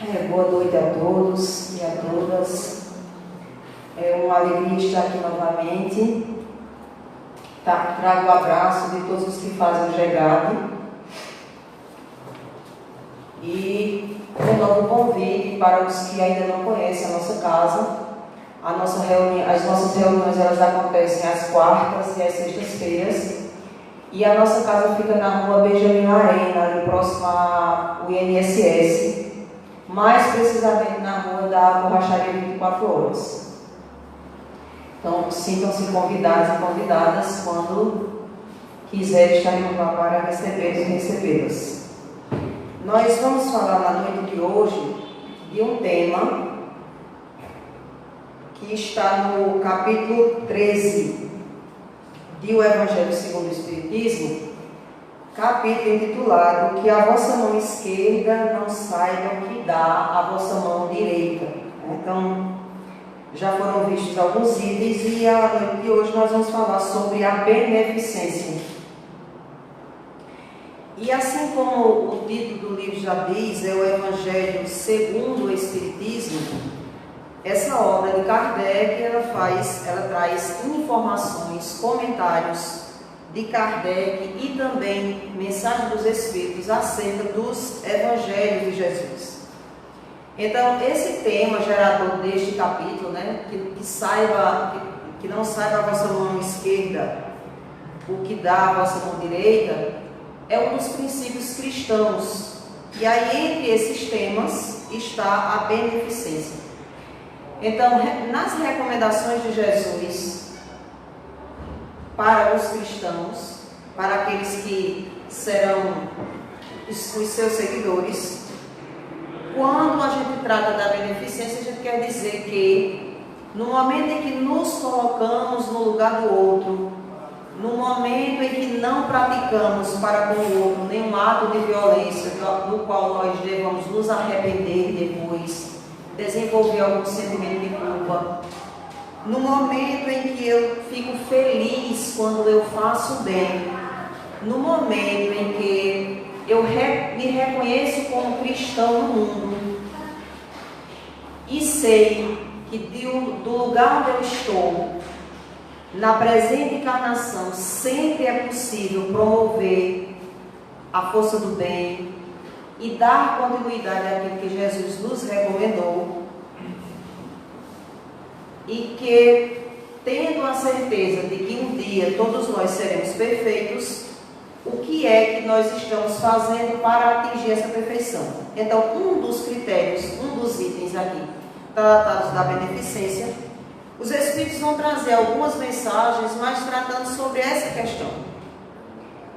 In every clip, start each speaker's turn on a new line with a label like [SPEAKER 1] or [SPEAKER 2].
[SPEAKER 1] Boa noite a todos e a todas. É uma alegria estar aqui novamente. Trago o abraço de todos os que fazem o GEGAD e renovo o convite para os que ainda não conhecem a nossa casa. As nossas reuniões elas acontecem às quartas e às sextas-feiras. E a nossa casa fica na rua Benjamin Arena, ali próximo ao INSS. Mais precisamente na rua da Borracharia 24 horas. Então, sintam-se convidados e convidadas quando quiserem estar lá para recebê-los e recebê-las. Nós vamos falar na noite de hoje de um tema que está no capítulo 13 de O Evangelho segundo o Espiritismo, capítulo intitulado Que a vossa mão esquerda não saiba o que dá a vossa mão direita. Então, já foram vistos alguns itens e a noite de hoje nós vamos falar sobre a beneficência. E assim como o título do livro já diz, é o Evangelho segundo o Espiritismo, essa obra de Kardec, ela traz informações, comentários de Kardec e também mensagem dos Espíritos acerca dos Evangelhos de Jesus. Então, esse tema gerador deste capítulo, que não saiba a vossa mão esquerda o que dá a vossa mão direita, é um dos princípios cristãos. E aí, entre esses temas, está a beneficência. Então, nas recomendações de Jesus para os cristãos, para aqueles que serão os seus seguidores, quando a gente trata da beneficência, a gente quer dizer que no momento em que nos colocamos no lugar do outro, no momento em que não praticamos para com o outro nenhum ato de violência do qual nós devamos nos arrepender depois, desenvolver algum sentimento de culpa, no momento em que eu fico feliz quando eu faço bem, no momento em que eu me reconheço como cristão no mundo e sei que do lugar onde eu estou, na presente encarnação, sempre é possível promover a força do bem e dar continuidade àquilo que Jesus nos recomendou, e que, tendo a certeza de que um dia todos nós seremos perfeitos, o que é que nós estamos fazendo para atingir essa perfeição? Então, um dos critérios, um dos itens aqui tratados da beneficência, os Espíritos vão trazer algumas mensagens, mas tratando sobre essa questão.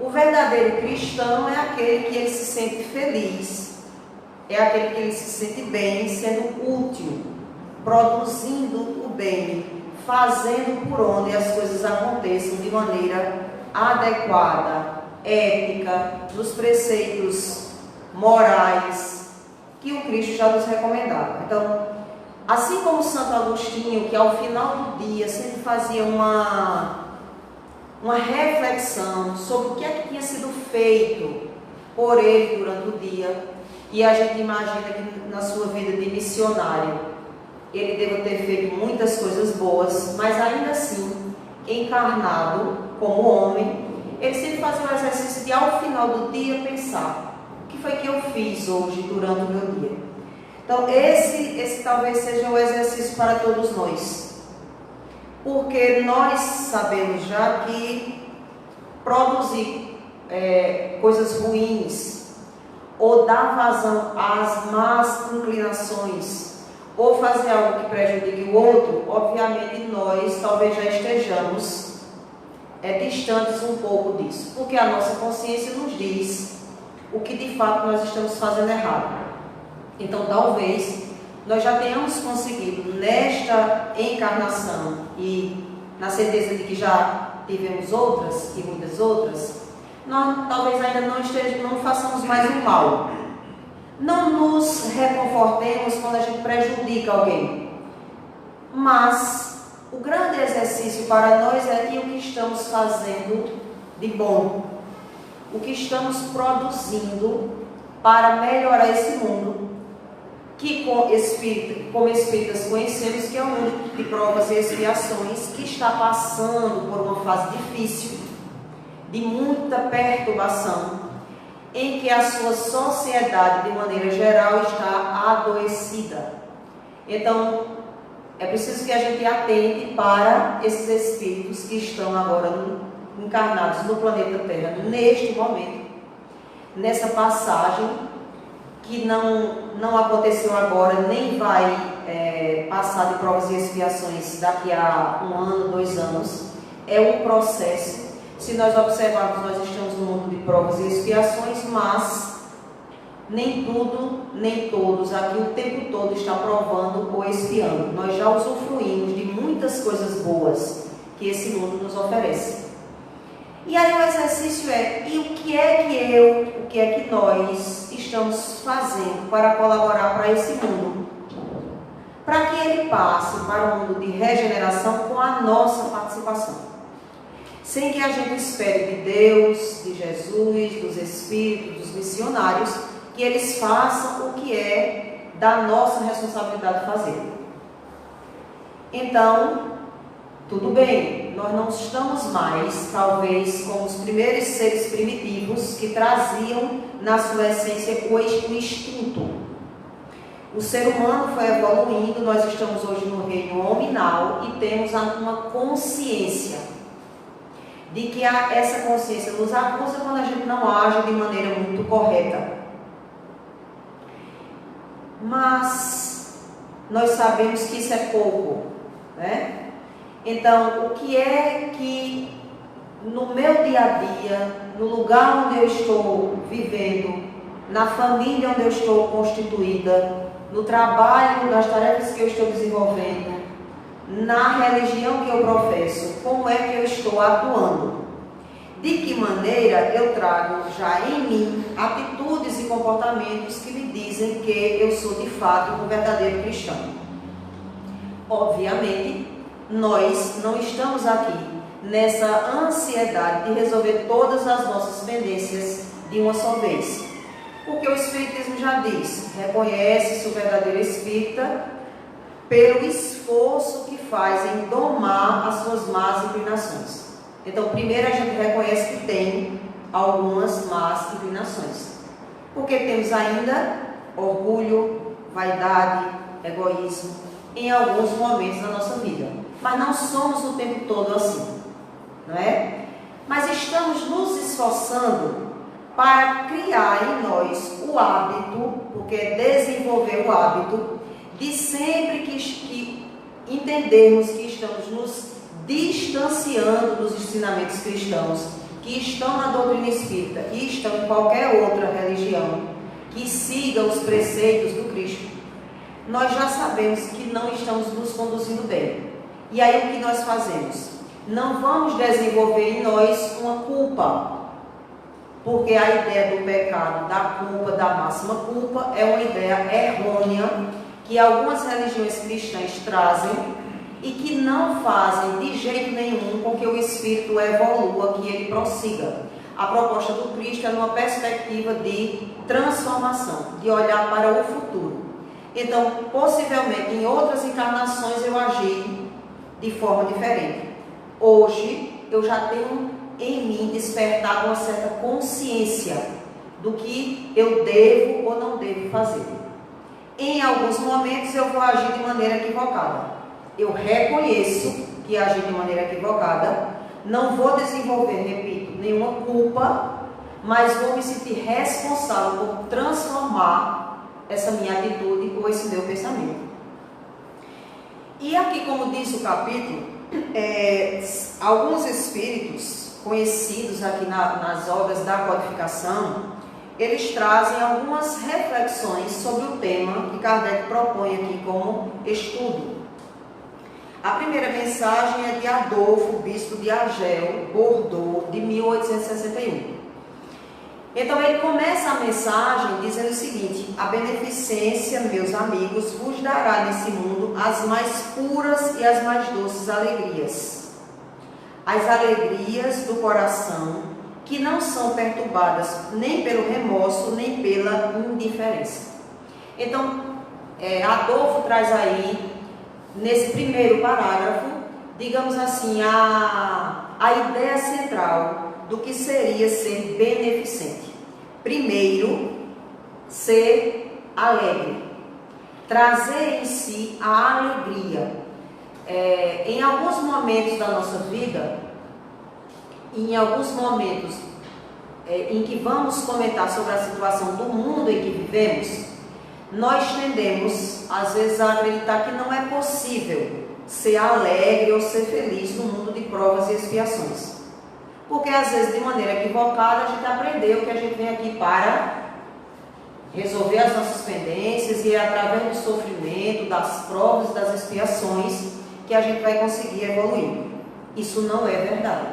[SPEAKER 1] O verdadeiro cristão é aquele que ele se sente feliz, é aquele que ele se sente bem, sendo útil, produzindo o bem, fazendo por onde as coisas aconteçam de maneira adequada, ética, nos preceitos morais que o Cristo já nos recomendava. Então, assim como Santo Agostinho, que ao final do dia sempre fazia uma reflexão sobre o que é que tinha sido feito por ele durante o dia, e a gente imagina que na sua vida de missionário ele deva ter feito muitas coisas boas, mas ainda assim, encarnado como homem, ele sempre fazia um exercício de, ao final do dia, pensar: o que foi que eu fiz hoje durante o meu dia? Então, esse talvez seja o exercício para todos nós, porque nós sabemos já que produzir coisas ruins, ou dar vazão às más inclinações, ou fazer algo que prejudique o outro, obviamente nós talvez já estejamos distantes um pouco disso, porque a nossa consciência nos diz o que de fato nós estamos fazendo errado. Então, talvez nós já tenhamos conseguido nesta encarnação, e na certeza de que já tivemos outras e muitas outras, nós talvez ainda não façamos mais o mal. Não nos reconfortemos quando a gente prejudica alguém, mas o grande exercício para nós é o que estamos fazendo de bom, o que estamos produzindo para melhorar esse mundo. que como espíritas conhecemos que é um mundo de provas e expiações que está passando por uma fase difícil, de muita perturbação, em que a sua sociedade, de maneira geral, está adoecida. Então, é preciso que a gente atente para esses espíritos que estão agora encarnados no planeta Terra, neste momento, nessa passagem, que não aconteceu agora, nem vai passar de provas e expiações daqui a 1 ano, 2 anos. É um processo. Se nós observarmos, nós estamos no mundo de provas e expiações, mas nem tudo, nem todos aqui o tempo todo está provando ou expiando. Nós já usufruímos de muitas coisas boas que esse mundo nos oferece. E aí o exercício e o que é que nós estamos fazendo para colaborar para esse mundo? Para que ele passe para um mundo de regeneração com a nossa participação. Sem que a gente espere de Deus, de Jesus, dos Espíritos, dos missionários, que eles façam o que é da nossa responsabilidade fazer. Então, tudo bem, nós não estamos mais, talvez, como os primeiros seres primitivos que traziam na sua essência o instinto. O ser humano foi evoluindo, nós estamos hoje no reino hominal e temos uma consciência de que essa consciência nos acusa quando a gente não age de maneira muito correta. Mas nós sabemos que isso é pouco, né? Então, o que é que no meu dia a dia, no lugar onde eu estou vivendo, na família onde eu estou constituída, no trabalho, nas tarefas que eu estou desenvolvendo, na religião que eu professo, como é que eu estou atuando? De que maneira eu trago já em mim atitudes e comportamentos que me dizem que eu sou de fato um verdadeiro cristão? Obviamente, nós não estamos aqui nessa ansiedade de resolver todas as nossas pendências de uma só vez. Porque o Espiritismo já diz, reconhece-se o verdadeiro espírita pelo esforço que faz em domar as suas más inclinações. Então, primeiro a gente reconhece que tem algumas más inclinações. Porque temos ainda orgulho, vaidade, egoísmo, em alguns momentos da nossa vida. Mas não somos o tempo todo assim, não é? Mas estamos nos esforçando para criar em nós o hábito, porque é desenvolver o hábito, de sempre que entendermos que estamos nos distanciando dos ensinamentos cristãos, que estão na doutrina espírita e estão em qualquer outra religião, que siga os preceitos do Cristo, nós já sabemos que não estamos nos conduzindo bem. E aí o que nós fazemos? Não vamos desenvolver em nós uma culpa, porque a ideia do pecado, da culpa, da máxima culpa, é uma ideia errônea que algumas religiões cristãs trazem e que não fazem de jeito nenhum com que o espírito evolua, que ele prossiga. A proposta do Cristo é numa perspectiva de transformação, de olhar para o futuro. Então, possivelmente, em outras encarnações eu agi de forma diferente. Hoje, eu já tenho em mim despertado uma certa consciência do que eu devo ou não devo fazer. Em alguns momentos eu vou agir de maneira equivocada. Eu reconheço que agi de maneira equivocada, não vou desenvolver, repito, nenhuma culpa, mas vou me sentir responsável por transformar essa minha atitude ou esse meu pensamento. E aqui, como diz o capítulo, alguns espíritos conhecidos aqui nas obras da codificação, eles trazem algumas reflexões sobre o tema que Kardec propõe aqui como estudo. A primeira mensagem é de Adolfo, bispo de Argel, Bordeaux, de 1861. Então ele começa a mensagem dizendo o seguinte: a beneficência, meus amigos, vos dará nesse mundo as mais puras e as mais doces alegrias. As alegrias do coração, que não são perturbadas nem pelo remorso, nem pela indiferença. Então, Adolfo traz aí, nesse primeiro parágrafo, digamos assim, a ideia central do que seria ser beneficente. Primeiro, ser alegre, trazer em si a alegria. Em alguns momentos da nossa vida, em alguns momentos em que vamos comentar sobre a situação do mundo em que vivemos, nós tendemos, às vezes, a acreditar que não é possível ser alegre ou ser feliz no mundo de provas e expiações. Porque, às vezes, de maneira equivocada, a gente aprendeu que a gente vem aqui para resolver as nossas pendências e é através do sofrimento, das provas e das expiações que a gente vai conseguir evoluir. Isso não é verdade.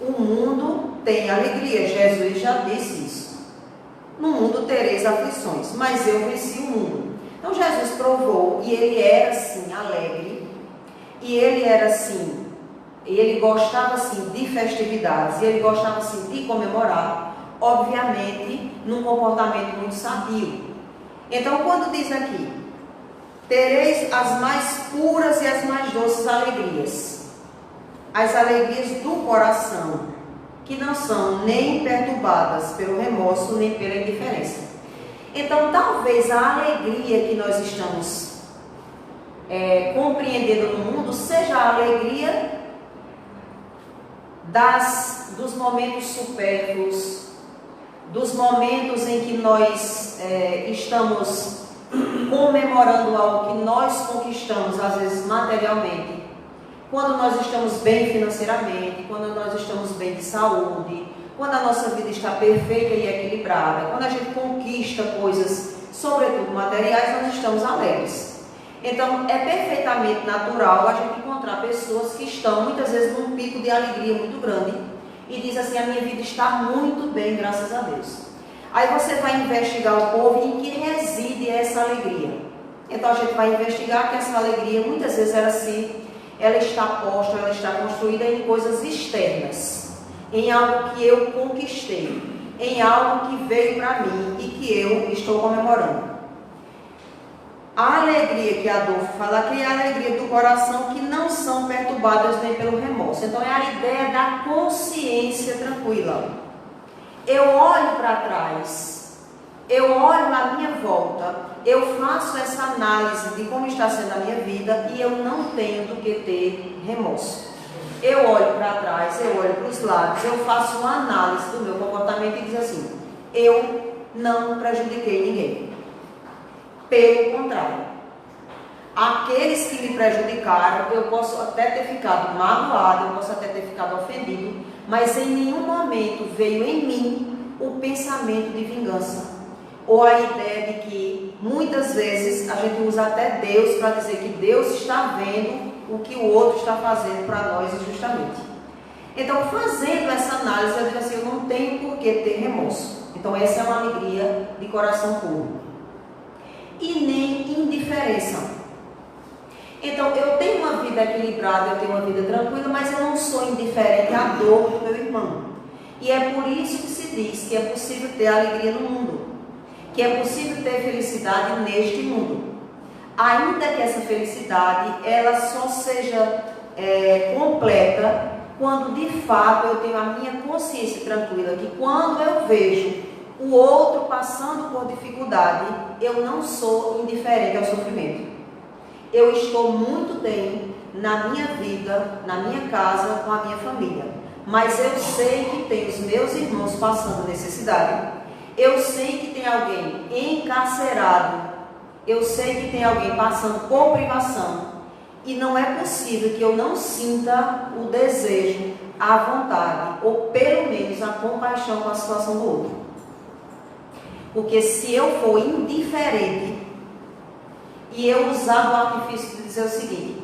[SPEAKER 1] O mundo tem alegria, Jesus já disse isso. No mundo tereis aflições, mas eu venci o mundo. Então Jesus provou, e ele era assim alegre, e ele era assim, ele gostava assim de festividades, e ele gostava assim de comemorar, obviamente num comportamento muito sadio. Então quando diz aqui, tereis as mais puras e as mais doces alegrias, as alegrias do coração, que não são nem perturbadas pelo remorso, nem pela indiferença. Então, talvez a alegria que nós estamos compreendendo no mundo seja a alegria dos momentos supérfluos, dos momentos em que nós estamos comemorando algo que nós conquistamos, às vezes materialmente, quando nós estamos bem financeiramente, quando nós estamos bem de saúde, quando a nossa vida está perfeita e equilibrada, quando a gente conquista coisas, sobretudo materiais, nós estamos alegres. Então, é perfeitamente natural a gente encontrar pessoas que estão, muitas vezes, num pico de alegria muito grande e diz assim, a minha vida está muito bem, graças a Deus. Aí você vai investigar o povo em que reside essa alegria. Então, a gente vai investigar que essa alegria, muitas vezes, ela está posta, ela está construída em coisas externas, em algo que eu conquistei, em algo que veio para mim e que eu estou comemorando. A alegria que Adolfo fala aqui é a alegria do coração, que não são perturbadas nem pelo remorso. Então é a ideia da consciência tranquila. Eu olho para trás, eu olho na minha volta, eu faço essa análise de como está sendo a minha vida e eu não tenho do que ter remorso. Eu olho para trás, eu olho para os lados, eu faço uma análise do meu comportamento e diz assim, eu não prejudiquei ninguém. Pelo contrário, aqueles que me prejudicaram, eu posso até ter ficado magoado, eu posso até ter ficado ofendido, mas em nenhum momento veio em mim o pensamento de vingança. Ou a ideia de que, muitas vezes, a gente usa até Deus para dizer que Deus está vendo o que o outro está fazendo para nós injustamente. Então, fazendo essa análise, eu digo assim, eu não tenho por que ter remorso. Então, essa é uma alegria de coração puro. E nem indiferença. Então, eu tenho uma vida equilibrada, eu tenho uma vida tranquila, mas eu não sou indiferente à dor do meu irmão. E é por isso que se diz que é possível ter alegria no mundo, que é possível ter felicidade neste mundo. Ainda que essa felicidade, ela só seja completa quando de fato eu tenho a minha consciência tranquila, que quando eu vejo o outro passando por dificuldade, eu não sou indiferente ao sofrimento. Eu estou muito bem na minha vida, na minha casa, com a minha família. Mas eu sei que tem os meus irmãos passando necessidade. Eu sei que tem alguém encarcerado. Eu sei que tem alguém passando por privação. E não é possível que eu não sinta o desejo, a vontade, ou pelo menos a compaixão com a situação do outro. Porque se eu for indiferente e eu usar o artifício de dizer o seguinte,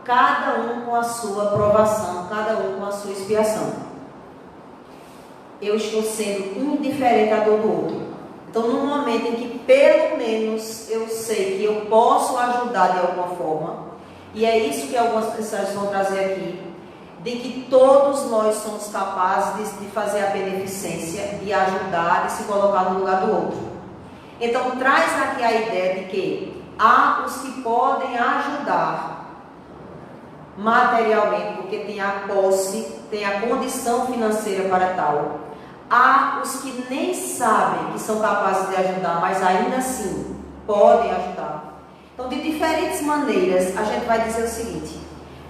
[SPEAKER 1] cada um com a sua provação, cada um com a sua expiação, eu estou sendo indiferente à dor do outro. Então, no momento em que pelo menos eu sei que eu posso ajudar de alguma forma, e é isso que algumas mensagens vão trazer aqui, de que todos nós somos capazes de fazer a beneficência, de ajudar, de se colocar no lugar do outro. Então traz aqui a ideia de que há os que podem ajudar materialmente, porque tem a posse, tem a condição financeira para tal. Há os que nem sabem que são capazes de ajudar, mas ainda assim podem ajudar. Então, de diferentes maneiras, a gente vai dizer o seguinte: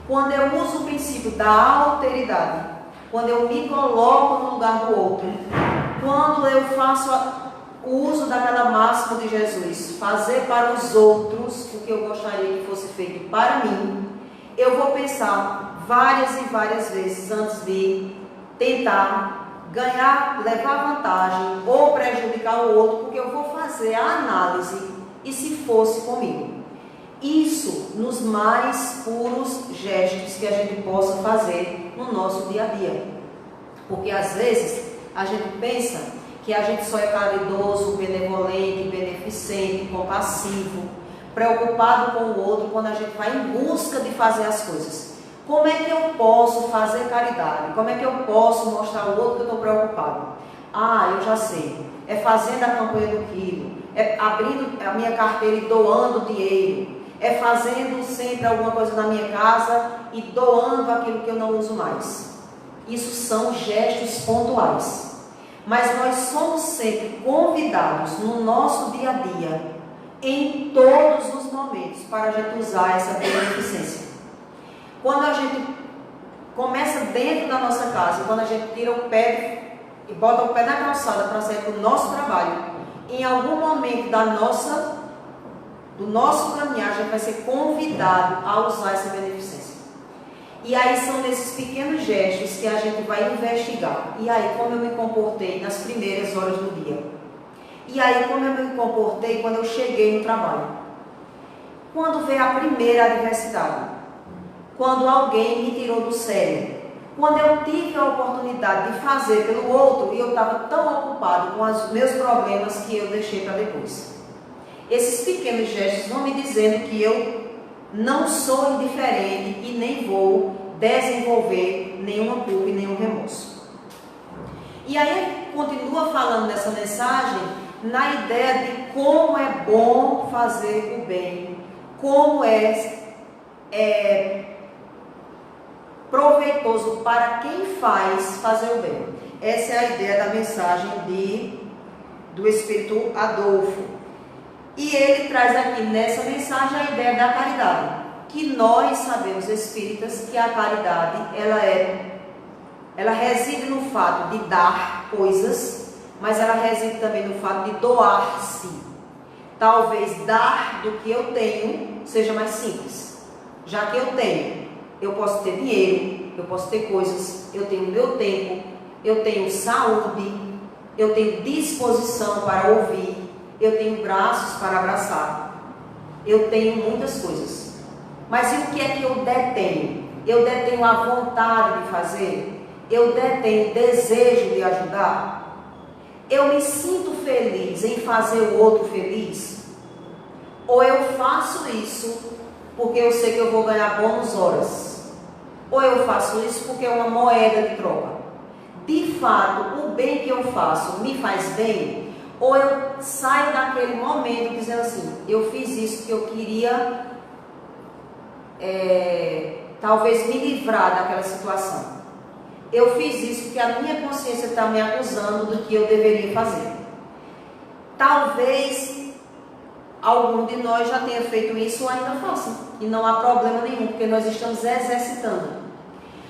[SPEAKER 1] quando eu uso o princípio da alteridade, quando eu me coloco no lugar do outro, quando eu faço o uso daquela máxima de Jesus, fazer para os outros o que eu gostaria que fosse feito para mim, eu vou pensar várias e várias vezes antes de tentar ganhar, levar vantagem ou prejudicar o outro, porque eu vou fazer a análise e se fosse comigo. Isso nos mais puros gestos que a gente possa fazer no nosso dia a dia. Porque às vezes a gente pensa que a gente só é caridoso, benevolente, beneficente, compassivo, preocupado com o outro quando a gente vai em busca de fazer as coisas. Como é que eu posso fazer caridade? Como é que eu posso mostrar ao outro que eu estou preocupado? Ah, eu já sei. É fazendo a campanha do quilo, é abrindo a minha carteira e doando dinheiro, é fazendo sempre alguma coisa na minha casa e doando aquilo que eu não uso mais. Isso são gestos pontuais. Mas nós somos sempre convidados no nosso dia a dia, em todos os momentos, para a gente usar essa beneficência. Quando a gente começa dentro da nossa casa, quando a gente tira o pé e bota o pé na calçada para sair para o nosso trabalho, em algum momento do nosso caminhar, a gente vai ser convidado a usar essa beneficência. E aí são nesses pequenos gestos que a gente vai investigar. E aí, como eu me comportei nas primeiras horas do dia? E aí, como eu me comportei quando eu cheguei no trabalho? Quando veio a primeira adversidade? Quando alguém me tirou do sério? Quando eu tive a oportunidade de fazer pelo outro e eu estava tão ocupado com os meus problemas que eu deixei para depois? Esses pequenos gestos vão me dizendo que eu não sou indiferente e nem vou desenvolver nenhuma culpa e nenhum remorso. E aí continua falando nessa mensagem na ideia de como é bom fazer o bem, como é proveitoso para quem faz fazer o bem. Essa é a ideia da mensagem do Espírito Adolfo. E ele traz aqui nessa mensagem a ideia da caridade, que nós sabemos, espíritas, que a caridade ela reside no fato de dar coisas, mas ela reside também no fato de doar-se. Talvez dar do que eu tenho seja mais simples. Já que eu tenho, eu posso ter dinheiro, eu posso ter coisas, eu tenho meu tempo, eu tenho saúde, eu tenho disposição para ouvir, eu tenho braços para abraçar, eu tenho muitas coisas. Mas e o que é que eu detenho? Eu detenho a vontade de fazer? Eu detenho desejo de ajudar? Eu me sinto feliz em fazer o outro feliz? Ou eu faço isso porque eu sei que eu vou ganhar bônus horas? Ou eu faço isso porque é uma moeda de troca? De fato, o bem que eu faço me faz bem? Ou eu saio daquele momento dizendo assim, eu fiz isso porque eu queria talvez me livrar daquela situação. Eu fiz isso porque a minha consciência está me acusando do que eu deveria fazer. Talvez algum de nós já tenha feito isso ou ainda faça. E não há problema nenhum, porque nós estamos exercitando.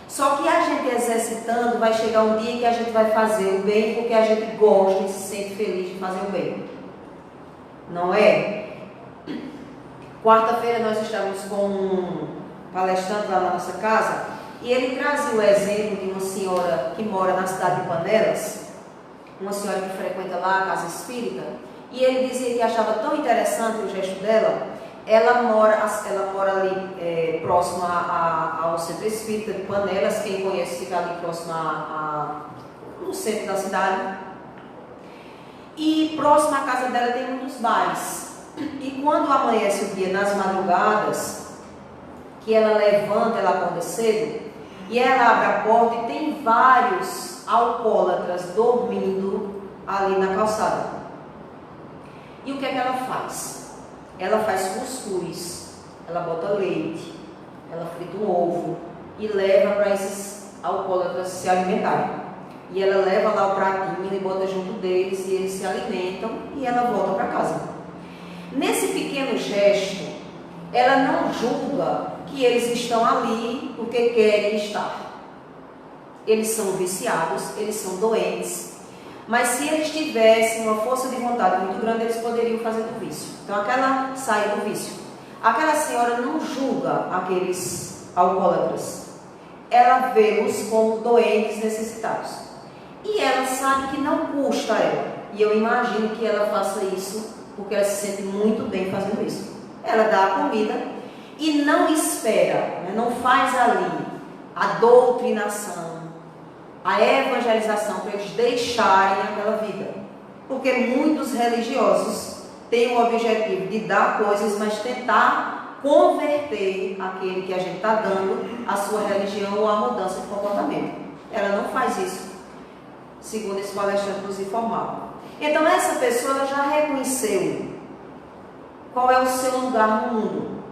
[SPEAKER 1] Só que a gente exercitando, vai chegar um dia que a gente vai fazer o bem porque a gente gosta e se sente feliz de fazer o bem. Não é? Quarta-feira nós estávamos com um palestrante lá na nossa casa e ele trazia o exemplo de uma senhora que mora na cidade de Panelas, uma senhora que frequenta lá a casa espírita, e ele dizia que achava tão interessante o gesto dela. Ela mora ali próximo ao centro espírita de Panelas. Quem conhece fica ali próximo no centro da cidade. E próximo à casa dela tem muitos bares. E quando amanhece o dia, nas madrugadas, que ela levanta, ela acorda cedo, e ela abre a porta e tem vários alcoólatras dormindo ali na calçada. E o que é que ela faz? Ela faz cuscuz, ela bota leite, ela frita um ovo e leva para esses alcoólatras se alimentarem. E ela leva lá o pratinho e bota junto deles e eles se alimentam e ela volta para casa. Nesse pequeno gesto, ela não julga que eles estão ali porque querem estar. Eles são viciados, eles são doentes. Mas se eles tivessem uma força de vontade muito grande, eles poderiam fazer do vício. Então aquela sai do vício. Aquela senhora não julga aqueles alcoólatras. Ela vê-los como doentes necessitados. E ela sabe que não custa a ela. E eu imagino que ela faça isso porque ela se sente muito bem fazendo isso. Ela dá a comida e não espera, né, não faz ali a doutrinação, a evangelização para eles deixarem aquela vida. Porque muitos religiosos têm o objetivo de dar coisas, mas tentar converter aquele que a gente está dando a sua religião ou a mudança de comportamento. Ela não faz isso, segundo esse palestrante nos informava. Então essa pessoa ela já reconheceu qual é o seu lugar no mundo.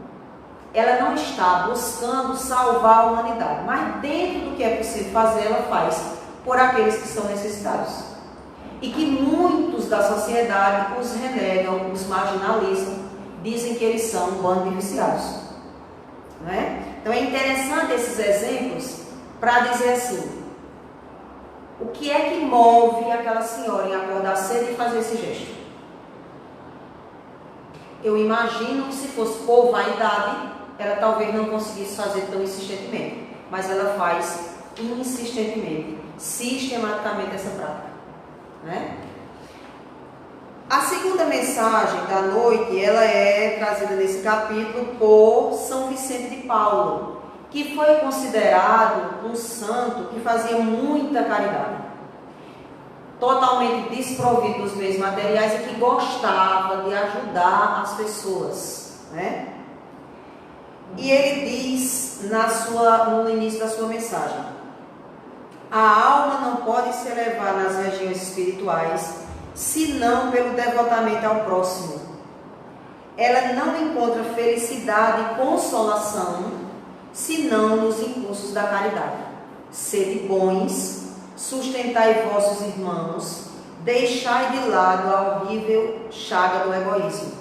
[SPEAKER 1] Ela não está buscando salvar a humanidade, mas dentro do que é possível fazer, ela faz por aqueles que são necessitados. E que muitos da sociedade os renegam, os marginalizam, dizem que eles são um bando de viciados. Não é? Então é interessante esses exemplos para dizer assim, o que é que move aquela senhora em acordar cedo e fazer esse gesto? Eu imagino que se fosse por vaidade, ela talvez não conseguisse fazer tão insistentemente, mas ela faz insistentemente, sistematicamente essa prática, né? A segunda mensagem da noite, ela é trazida nesse capítulo por São Vicente de Paulo, que foi considerado um santo que fazia muita caridade, totalmente desprovido dos meios materiais e que gostava de ajudar as pessoas, né? E ele diz no início da sua mensagem: a alma não pode se elevar nas regiões espirituais senão pelo devotamento ao próximo. Ela não encontra felicidade e consolação senão nos impulsos da caridade. Sede bons, sustentai vossos irmãos, deixai de lado a horrível chaga do egoísmo.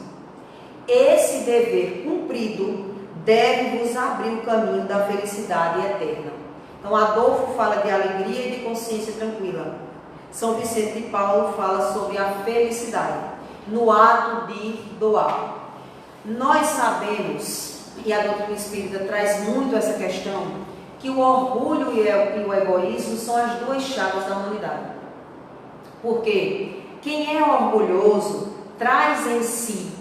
[SPEAKER 1] Esse dever cumprido deve vos abrir o caminho da felicidade eterna. Então Adolfo fala de alegria e de consciência tranquila. São Vicente de Paulo fala sobre a felicidade no ato de doar. Nós sabemos, e a doutrina espírita traz muito essa questão, que o orgulho e o egoísmo são as duas chagas da humanidade. Porque quem é orgulhoso traz em si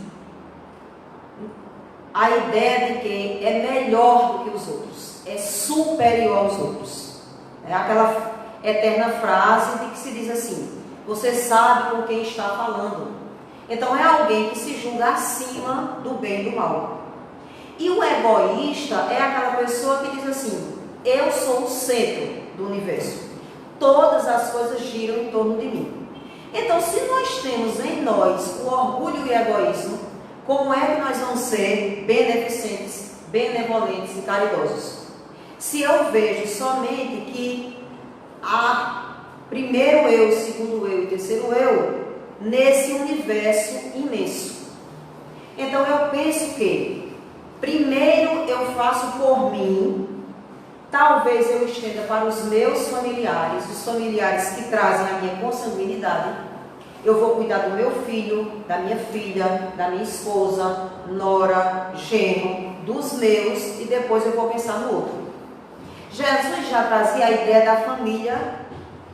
[SPEAKER 1] a ideia de que é melhor do que os outros, é superior aos outros. É aquela eterna frase de que se diz assim: você sabe com quem está falando. Então é alguém que se julga acima do bem e do mal. E o egoísta é aquela pessoa que diz assim: eu sou o centro do universo, todas as coisas giram em torno de mim. Então, se nós temos em nós o orgulho e o egoísmo, como é que nós vamos ser beneficentes, benevolentes e caridosos? Se eu vejo somente que há primeiro eu, segundo eu e terceiro eu nesse universo imenso. Então eu penso que primeiro eu faço por mim, talvez eu estenda para os meus familiares, os familiares que trazem a minha consanguinidade. Eu vou cuidar do meu filho, da minha filha, da minha esposa, nora, genro, dos meus, e depois eu vou pensar no outro. Jesus já trazia a ideia da família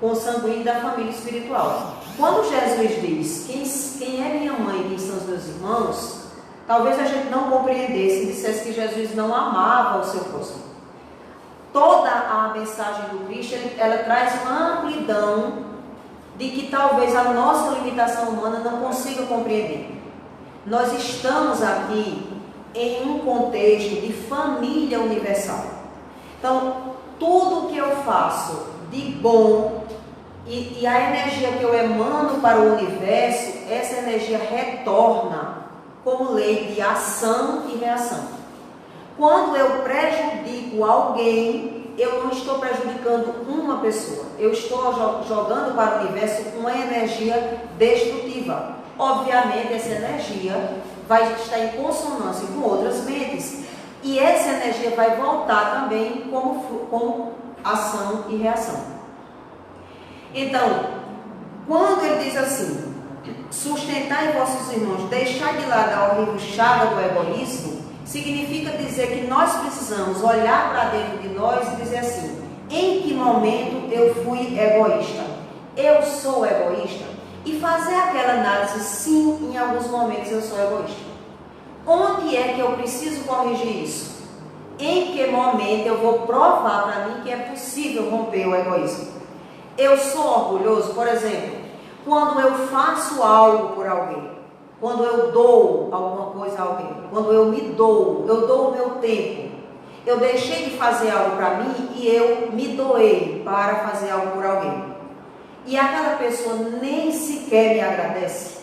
[SPEAKER 1] consanguínea e da família espiritual. Quando Jesus diz, quem é minha mãe e quem são os meus irmãos, talvez a gente não compreendesse e dissesse que Jesus não amava o seu próximo. Toda a mensagem do Cristo, ela traz uma amplidão de que talvez a nossa limitação humana não consiga compreender. Nós estamos aqui em um contexto de família universal. Então, tudo que eu faço de bom e a energia que eu emano para o universo essa energia retorna como lei de ação e reação. Quando eu prejudico alguém, eu não estou prejudicando uma pessoa, eu estou jogando para o universo uma energia destrutiva. Obviamente, essa energia vai estar em consonância com outras mentes, e essa energia vai voltar também como ação e reação. Então, quando ele diz assim, sustentar em vossos irmãos, deixar de lado a horrível chaga do egoísmo, significa dizer que nós precisamos olhar para dentro de nós e dizer assim, em que momento eu fui egoísta? Eu sou egoísta? E fazer aquela análise, sim, em alguns momentos eu sou egoísta. Onde é que eu preciso corrigir isso? Em que momento eu vou provar para mim que é possível romper o egoísmo? Eu sou orgulhoso, por exemplo, quando eu faço algo por alguém, quando eu dou alguma coisa a alguém, quando eu me dou, eu dou o meu tempo, eu deixei de fazer algo para mim e eu me doei para fazer algo por alguém. E aquela pessoa nem sequer me agradece.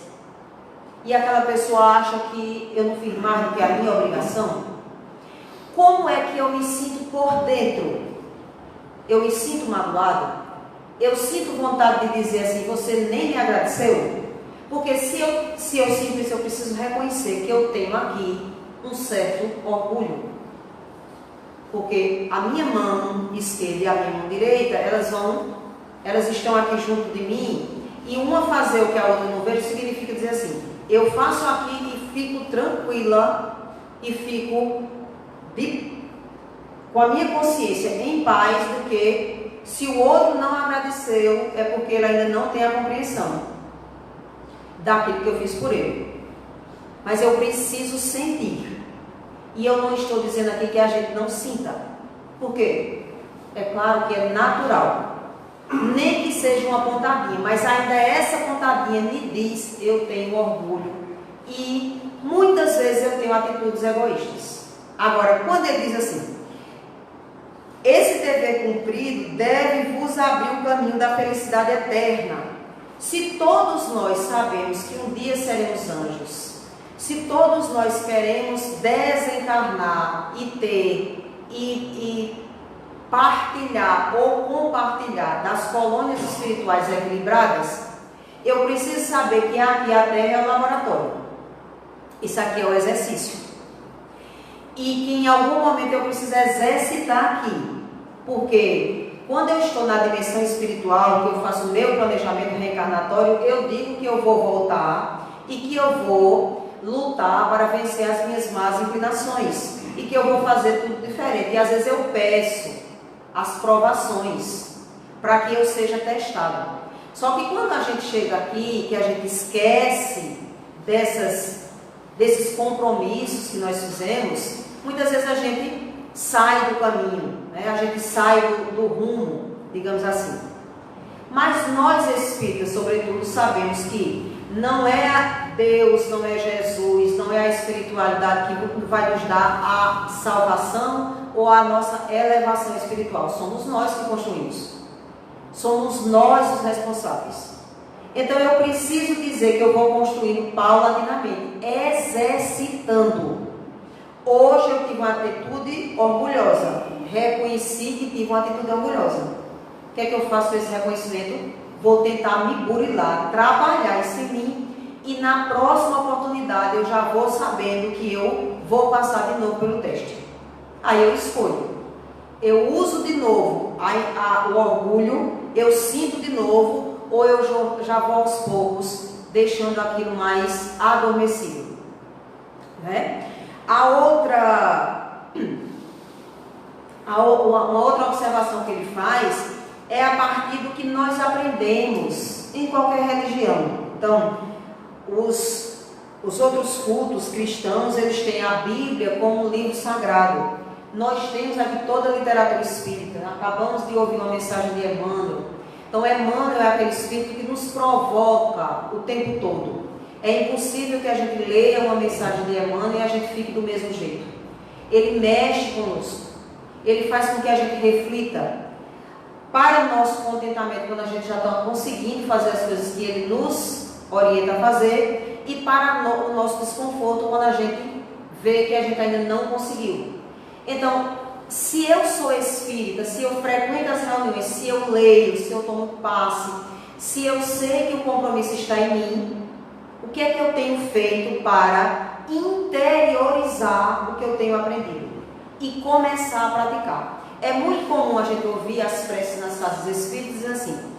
[SPEAKER 1] E aquela pessoa acha que eu não fiz mais do que a minha obrigação. Como é que eu me sinto por dentro? Eu me sinto magoado? Eu sinto vontade de dizer assim, você nem me agradeceu? Porque se eu sinto isso, eu preciso reconhecer que eu tenho aqui um certo orgulho. Porque a minha mão esquerda e a minha mão direita, elas estão aqui junto de mim, e uma fazer o que a outra não vejo, significa dizer assim, eu faço aqui e fico tranquila, e fico com a minha consciência em paz, do que se o outro não agradeceu, é porque ele ainda não tem a compreensão daquilo que eu fiz por ele. Mas eu preciso sentir. E eu não estou dizendo aqui que a gente não sinta. Por quê? É claro que é natural. Nem que seja uma pontadinha, mas ainda essa pontadinha me diz, eu tenho orgulho. E muitas vezes eu tenho atitudes egoístas. Agora, quando ele diz assim, esse dever cumprido deve vos abrir o caminho da felicidade eterna. Se todos nós sabemos que um dia seremos anjos, se todos nós queremos desencarnar e ter e partilhar ou compartilhar das colônias espirituais equilibradas, eu preciso saber que aqui a Terra é o laboratório. Isso aqui é o exercício. E que em algum momento eu preciso exercitar aqui. Porque quando eu estou na dimensão espiritual, que eu faço o meu planejamento reencarnatório, eu digo que eu vou voltar e que eu vou lutar para vencer as minhas más inclinações. E que eu vou fazer tudo diferente. E às vezes eu peço as provações para que eu seja testado. Só que quando a gente chega aqui, que a gente esquece desses compromissos que nós fizemos, muitas vezes a gente sai do caminho, né? A gente sai do rumo, digamos assim. Mas nós espíritas, sobretudo, sabemos que não é Deus, não é Jesus, não é a espiritualidade que vai nos dar a salvação ou a nossa elevação espiritual. Somos nós que construímos. Somos nós os responsáveis. Então eu preciso dizer que eu vou construindo paulatinamente, exercitando. Hoje eu tive uma atitude orgulhosa. Reconheci que tive uma atitude orgulhosa. O que é que eu faço com esse reconhecimento? Vou tentar me burilar, trabalhar isso em mim. E na próxima oportunidade eu já vou sabendo que eu vou passar de novo pelo teste. Aí eu escolho. Eu uso de novo o orgulho, eu sinto de novo, ou eu já vou aos poucos deixando aquilo mais adormecido. Né? Uma outra observação que ele faz é a partir do que nós aprendemos em qualquer religião. Então, os outros cultos cristãos, eles têm a Bíblia como um livro sagrado. Nós temos aqui toda a literatura espírita. Acabamos de ouvir uma mensagem de Emmanuel. Então, Emmanuel é aquele espírito que nos provoca o tempo todo. É impossível que a gente leia uma mensagem de Emmanuel e a gente fique do mesmo jeito. Ele mexe conosco. Ele faz com que a gente reflita. Para o nosso contentamento, quando a gente já está conseguindo fazer as coisas que ele nos orienta a fazer, e para o nosso desconforto quando a gente vê que a gente ainda não conseguiu. Então, se eu sou espírita, se eu frequento as reuniões, se eu leio, se eu tomo passe, se eu sei que o compromisso está em mim, o que é que eu tenho feito para interiorizar o que eu tenho aprendido e começar a praticar? É muito comum a gente ouvir as preces nas casas espíritas dizendo assim,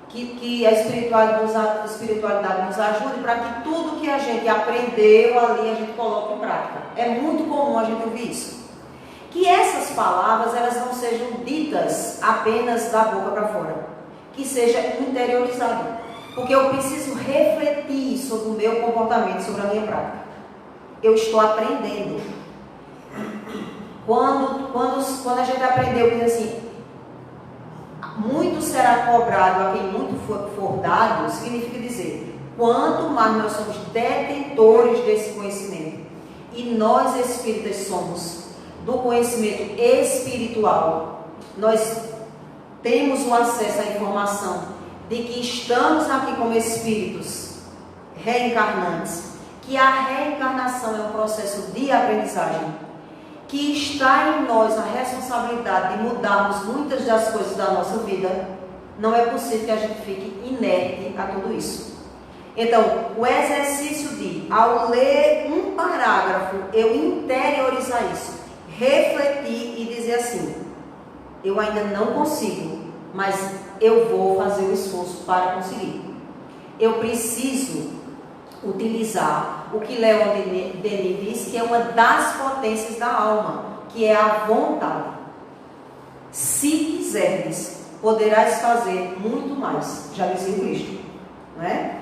[SPEAKER 1] que a espiritualidade nos ajude para que tudo que a gente aprendeu ali a gente coloque em prática. É muito comum a gente ouvir isso. Que essas palavras elas não sejam ditas apenas da boca para fora, que seja interiorizado, porque eu preciso refletir sobre o meu comportamento, sobre a minha prática. Eu estou aprendendo. Quando a gente aprendeu, diz assim, muito será cobrado a quem muito for dado, significa dizer, quanto mais nós somos detentores desse conhecimento, e nós espíritas somos do conhecimento espiritual, nós temos o acesso à informação de que estamos aqui como espíritos reencarnantes, que a reencarnação é um processo de aprendizagem, que está em nós a responsabilidade de mudarmos muitas das coisas da nossa vida. Não é possível que a gente fique inerte a tudo isso. Então, o exercício de, ao ler um parágrafo, eu interiorizar isso, refletir e dizer assim, eu ainda não consigo, mas eu vou fazer o esforço para conseguir. Eu preciso utilizar o que Leon Denis diz que é uma das potências da alma, que é a vontade. Se quiseres, poderás fazer muito mais, já dizia Cristo, não é?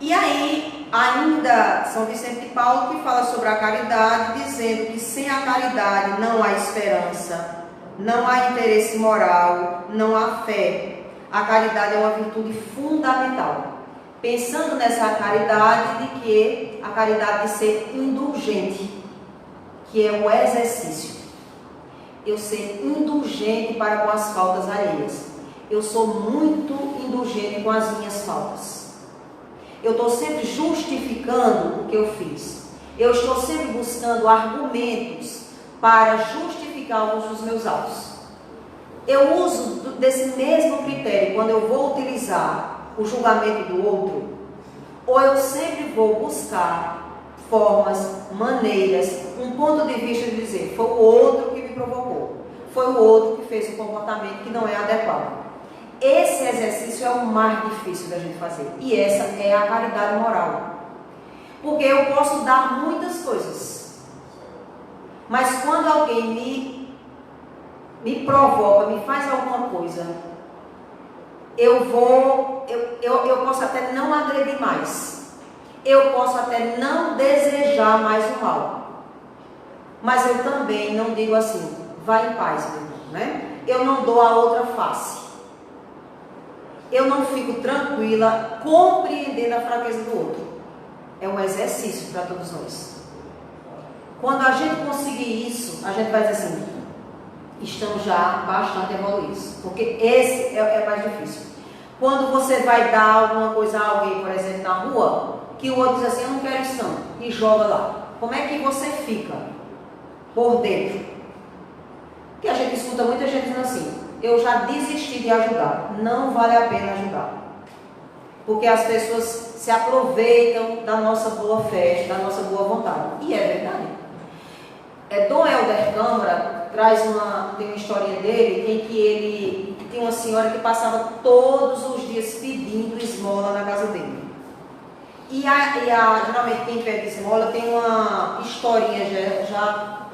[SPEAKER 1] E aí, ainda São Vicente de Paulo que fala sobre a caridade, dizendo que sem a caridade não há esperança, não há interesse moral, não há fé. A caridade é uma virtude fundamental. Pensando nessa caridade de que a caridade de ser indulgente, que é o exercício. Eu ser indulgente para com as faltas alheias. Eu sou muito indulgente com as minhas faltas. Eu estou sempre justificando o que eu fiz. Eu estou sempre buscando argumentos para justificar alguns dos meus atos. Eu uso desse mesmo critério quando eu vou utilizar o julgamento do outro, ou eu sempre vou buscar formas, maneiras, um ponto de vista de dizer, foi o outro que me provocou, foi o outro que fez um comportamento que não é adequado. Esse exercício é o mais difícil da gente fazer, e essa é a caridade moral, porque eu posso dar muitas coisas, mas quando alguém me provoca, me faz alguma coisa, eu posso até não agredir mais, eu posso até não desejar mais o mal, mas eu também não digo assim, vai em paz, meu irmão, né? Eu não dou a outra face, eu não fico tranquila compreendendo a fraqueza do outro. É um exercício para todos nós. Quando a gente conseguir isso, a gente vai dizer assim, estamos já bastante evoluídos, porque esse é mais difícil. Quando você vai dar alguma coisa a alguém, por exemplo, na rua, que o outro diz assim, eu não quero isso não, e joga lá. Como é que você fica por dentro? Porque a gente escuta muita gente dizendo assim, eu já desisti de ajudar, não vale a pena ajudar. Porque as pessoas se aproveitam da nossa boa fé, da nossa boa vontade. E é verdade. Dom Helder Câmara tem uma historinha dele em que ele tinha uma senhora que passava todos os dias pedindo esmola na casa dele. Geralmente quem pede esmola tem uma historinha já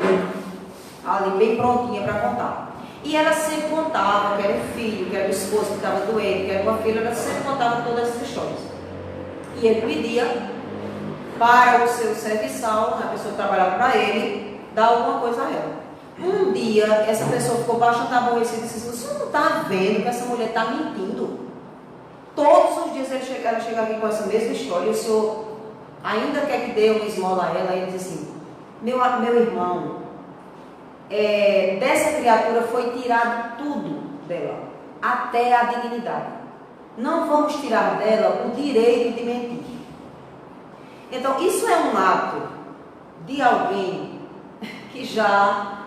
[SPEAKER 1] ali bem prontinha para contar. E ela sempre contava que era o filho, que era o esposo que estava doente, que era uma filha, ela sempre contava todas essas histórias. E ele pedia para o seu serviçal, a pessoa que trabalhava para ele, dar alguma coisa a ela. Um dia, essa pessoa ficou bastante aborrecida e disse assim, o senhor não está vendo que essa mulher está mentindo? Todos os dias ela chega aqui com essa mesma história, e o senhor ainda quer que dê uma esmola a ela, e ele diz assim, meu irmão, dessa criatura foi tirado tudo dela, até a dignidade. não vamos tirar dela o direito de mentir. Então, isso é um ato de alguém que já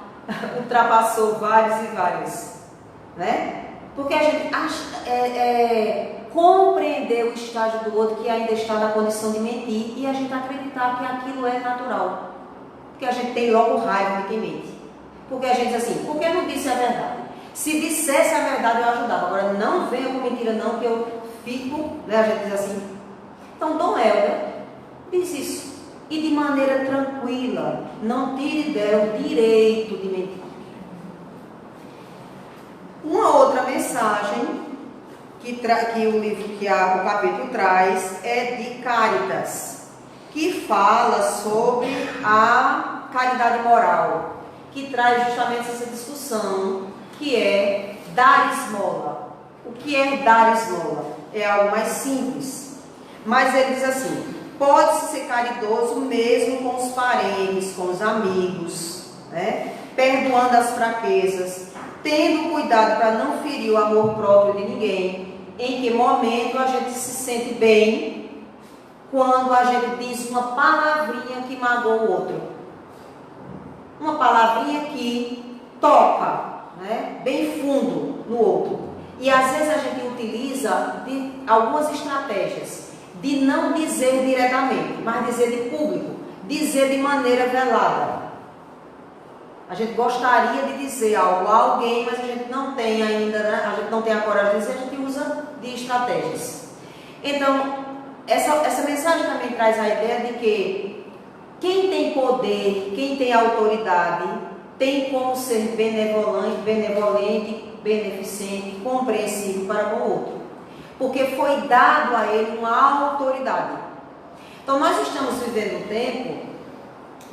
[SPEAKER 1] ultrapassou vários e vários, né? Porque a gente compreender o estágio do outro que ainda está na condição de mentir e a gente acreditar que aquilo é natural. Porque a gente tem logo raiva de quem mente. Porque a gente diz assim, por que não disse a verdade? Se dissesse a verdade eu ajudava. Agora não venha com mentira não, que eu fico, né? A gente diz assim. Então Dom Helder diz isso. E de maneira tranquila, não tire dela o direito de mentir. Uma outra mensagem que o livro, o capítulo traz é de Cáritas, que fala sobre a caridade moral, que traz justamente essa discussão, que é dar esmola. O que é dar esmola? É algo mais simples, mas ele diz assim, pode-se ser caridoso mesmo com os parentes, com os amigos, né? Perdoando as fraquezas, tendo cuidado para não ferir o amor próprio de ninguém. Em que momento a gente se sente bem quando a gente diz uma palavrinha que magoa o outro. Uma palavrinha que toca, né, bem fundo no outro. E às vezes a gente utiliza algumas estratégias de não dizer diretamente, mas dizer de público, dizer de maneira velada. A gente gostaria de dizer algo a alguém, mas a gente não tem ainda, né? A gente não tem a coragem de dizer, a gente usa de estratégias. Então, essa mensagem também traz a ideia de que quem tem poder, quem tem autoridade, tem como ser benevolente, beneficente, compreensivo para com o outro. Porque foi dado a ele uma autoridade. Então, nós estamos vivendo um tempo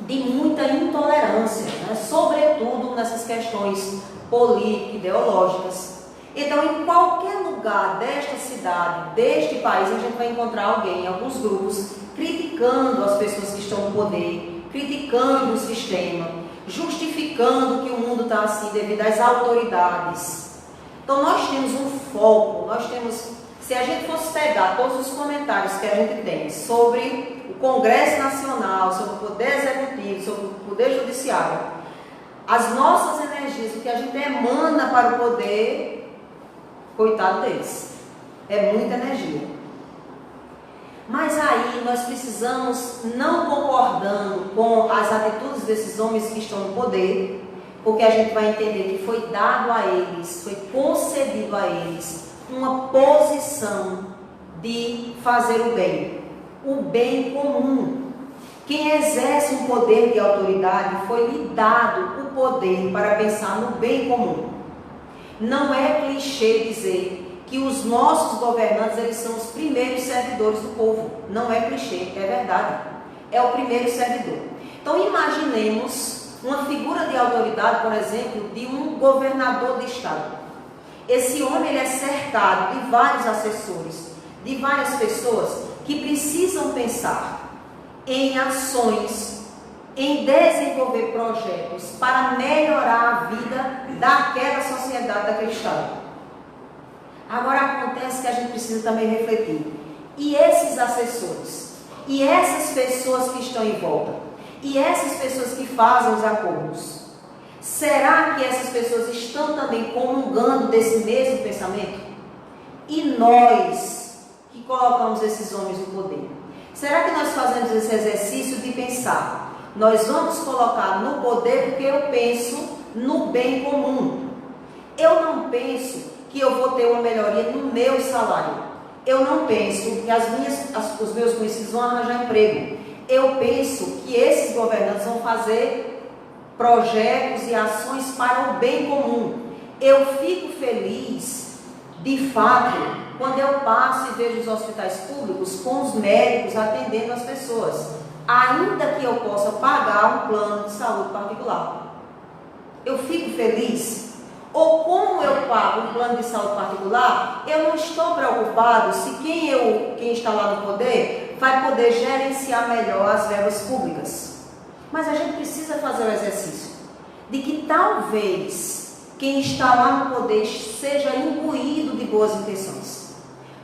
[SPEAKER 1] de muita intolerância, né? Sobretudo nessas questões políticas, ideológicas. Então, em qualquer lugar desta cidade, deste país, a gente vai encontrar alguém, alguns grupos, criticando as pessoas que estão no poder, criticando o sistema, justificando que o mundo está assim devido às autoridades. Então, nós temos um foco, se a gente fosse pegar todos os comentários que a gente tem sobre o Congresso Nacional, sobre o Poder Executivo, sobre o Poder Judiciário, as nossas energias, o que a gente emana para o poder, coitado deles, é muita energia. Mas aí nós precisamos, não concordando com as atitudes desses homens que estão no poder, porque a gente vai entender que foi dado a eles, foi concedido a eles uma posição de fazer o bem comum. Quem exerce um poder de autoridade foi lhe dado o poder para pensar no bem comum. Não é clichê dizer que os nossos governantes eles são os primeiros servidores do povo. Não é clichê, é verdade. É o primeiro servidor. Então imaginemos uma figura de autoridade, por exemplo, de um governador de estado. Esse homem ele é cercado de vários assessores, de várias pessoas que precisam pensar em ações, em desenvolver projetos para melhorar a vida daquela sociedade, daquele estado. Agora acontece que a gente precisa também refletir. E esses assessores? E essas pessoas que estão em volta? E essas pessoas que fazem os acordos? Será que essas pessoas estão também comungando desse mesmo pensamento? E nós que colocamos esses homens no poder? Será que nós fazemos esse exercício de pensar? Nós vamos colocar no poder porque eu penso no bem comum. Eu não penso que eu vou ter uma melhoria no meu salário. Eu não penso que os meus conhecidos vão arranjar emprego. Eu penso que esses governantes vão fazer projetos e ações para o bem comum. Eu fico feliz, de fato, quando eu passo e vejo os hospitais públicos com os médicos atendendo as pessoas, ainda que eu possa pagar um plano de saúde particular. Eu fico feliz. Ou como eu pago um plano de saúde particular, eu não estou preocupado se quem está lá no poder vai poder gerenciar melhor as verbas públicas. Mas a gente precisa fazer o exercício de que talvez quem está lá no poder seja imbuído de boas intenções.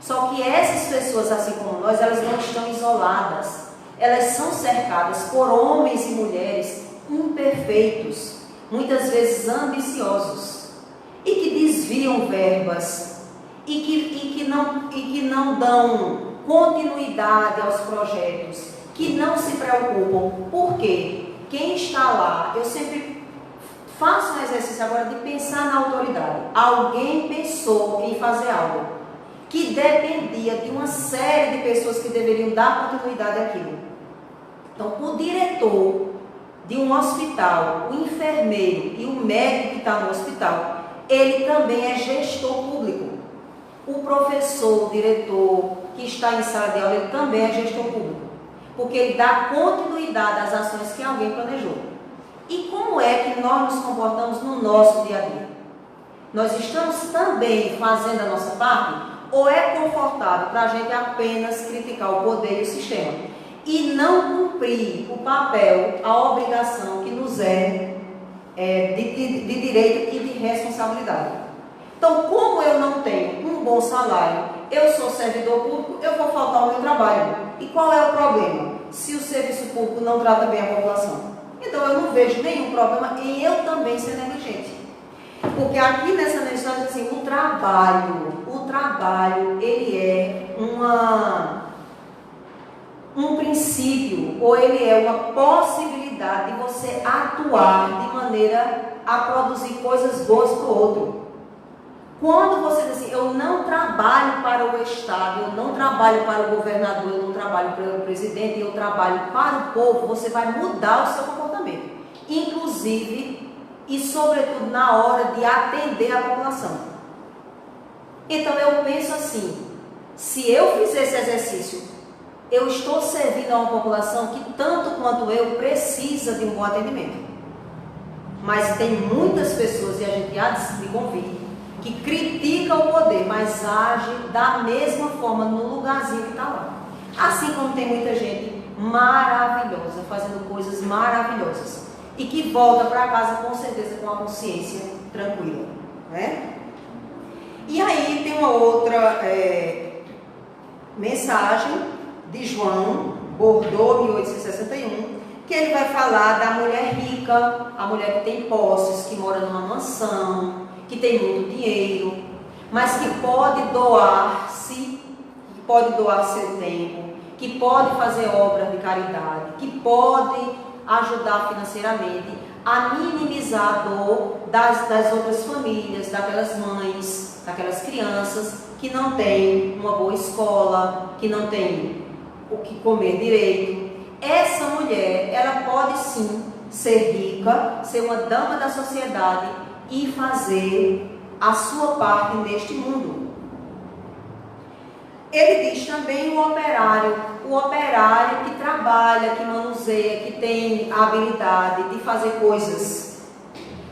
[SPEAKER 1] Só que essas pessoas, assim como nós, elas não estão isoladas. Elas são cercadas por homens e mulheres imperfeitos, muitas vezes ambiciosos, e que desviam verbas, e que não dão continuidade aos projetos, que não se preocupam. Por quê? Quem está lá, eu sempre faço um exercício agora de pensar na autoridade. Alguém pensou em fazer algo que dependia de uma série de pessoas que deveriam dar continuidade àquilo. Então, o diretor de um hospital, o enfermeiro e o médico que está no hospital, ele também é gestor público. O professor, o diretor que está em sala de aula, ele também é gestor público, porque ele dá continuidade às ações que alguém planejou. E como é que nós nos comportamos no nosso dia a dia? Nós estamos também fazendo a nossa parte? Ou é confortável para a gente apenas criticar o poder e o sistema e não cumprir o papel, a obrigação que nos de direito e de responsabilidade? Então, como eu não tenho um bom salário, eu sou servidor público, eu vou faltar ao meu trabalho. E qual é o problema? Se o serviço público não trata bem a população. Então, eu não vejo nenhum problema em eu também ser negligente. Porque aqui nessa legislação, assim, o trabalho, ele é um princípio, ou ele é uma possibilidade de você atuar de maneira a produzir coisas boas para o outro. Quando você diz assim, eu não trabalho para o Estado, eu não trabalho para o governador, eu não trabalho para o presidente, eu trabalho para o povo, você vai mudar o seu comportamento. Inclusive, e sobretudo na hora de atender a população. Então eu penso assim, se eu fizer esse exercício, eu estou servindo a uma população que tanto quanto eu precisa de um bom atendimento. Mas tem muitas pessoas, e a gente há de se convir, que critica o poder, mas age da mesma forma no lugarzinho que está lá. Assim como tem muita gente maravilhosa, fazendo coisas maravilhosas, e que volta para casa com certeza com a consciência tranquila, né? E aí tem uma outra mensagem de João Bordeaux, 1861, que ele vai falar da mulher rica, a mulher que tem posses, que mora numa mansão, que tem muito dinheiro, mas que pode doar-se, que pode doar seu tempo, que pode fazer obras de caridade, que pode ajudar financeiramente a minimizar a dor das outras famílias, daquelas mães, daquelas crianças que não têm uma boa escola, que não têm o que comer direito. Essa mulher, ela pode sim ser rica, ser uma dama da sociedade e fazer a sua parte neste mundo. Ele diz também o operário que trabalha, que manuseia, que tem a habilidade de fazer coisas.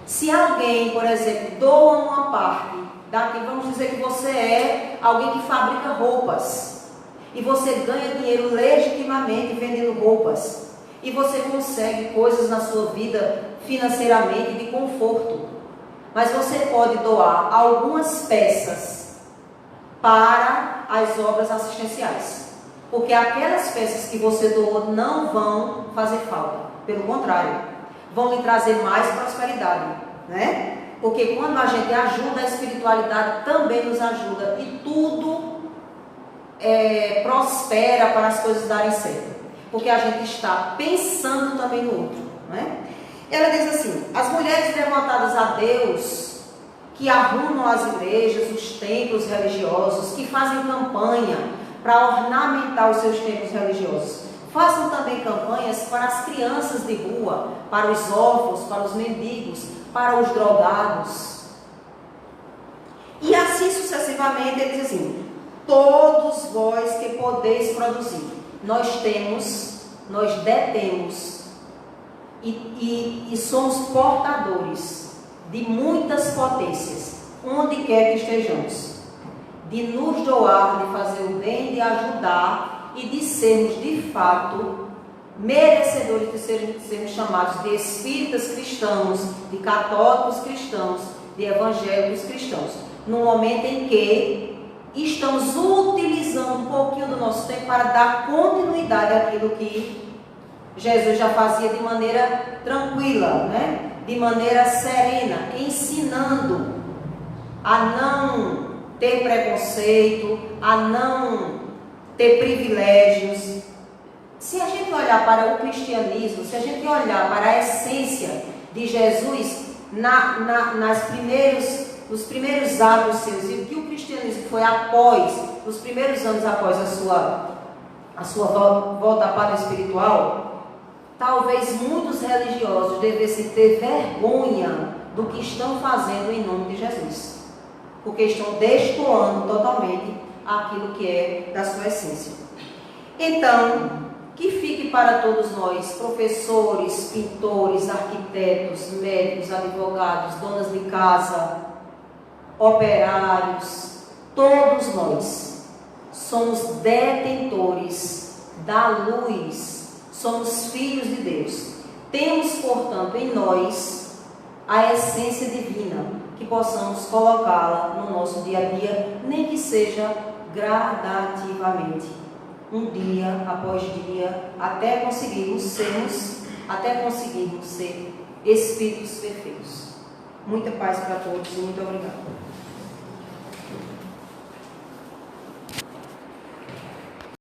[SPEAKER 1] Se alguém, por exemplo, doa uma parte daqui, vamos dizer que você é alguém que fabrica roupas e você ganha dinheiro legitimamente vendendo roupas e você consegue coisas na sua vida financeiramente de conforto, mas você pode doar algumas peças para as obras assistenciais, porque aquelas peças que você doou não vão fazer falta, pelo contrário, vão lhe trazer mais prosperidade, né? Porque quando a gente ajuda, a espiritualidade também nos ajuda e tudo prospera para as coisas darem certo, porque a gente está pensando também no outro, né? Ela diz assim, as mulheres devotadas a Deus, que arrumam as igrejas, os templos religiosos, que fazem campanha para ornamentar os seus templos religiosos, façam também campanhas para as crianças de rua, para os órfãos, para os mendigos, para os drogados. E assim sucessivamente, ele diz assim, todos vós que podeis produzir, nós detemos e somos portadores de muitas potências, onde quer que estejamos, de nos doar, de fazer o bem, de ajudar e de sermos de fato merecedores de sermos chamados de espíritas cristãos, de católicos cristãos, de evangélicos cristãos, no momento em que estamos utilizando um pouquinho do nosso tempo para dar continuidade àquilo que Jesus já fazia de maneira tranquila, né? De maneira serena, ensinando a não ter preconceito, a não ter privilégios. Se a gente olhar para o cristianismo, se a gente olhar para a essência de Jesus nos primeiros atos seus, e o que o cristianismo foi nos primeiros anos após a sua volta à pátria espiritual, talvez muitos religiosos devessem ter vergonha do que estão fazendo em nome de Jesus, porque estão destoando totalmente aquilo que é da sua essência. Então, que fique para todos nós, professores, pintores, arquitetos, médicos, advogados, donas de casa, operários, todos nós somos detentores da luz, somos filhos de Deus. Temos, portanto, em nós a essência divina, que possamos colocá-la no nosso dia a dia, nem que seja gradativamente, um dia após dia, até conseguirmos ser espíritos perfeitos. Muita paz para todos e muito obrigada.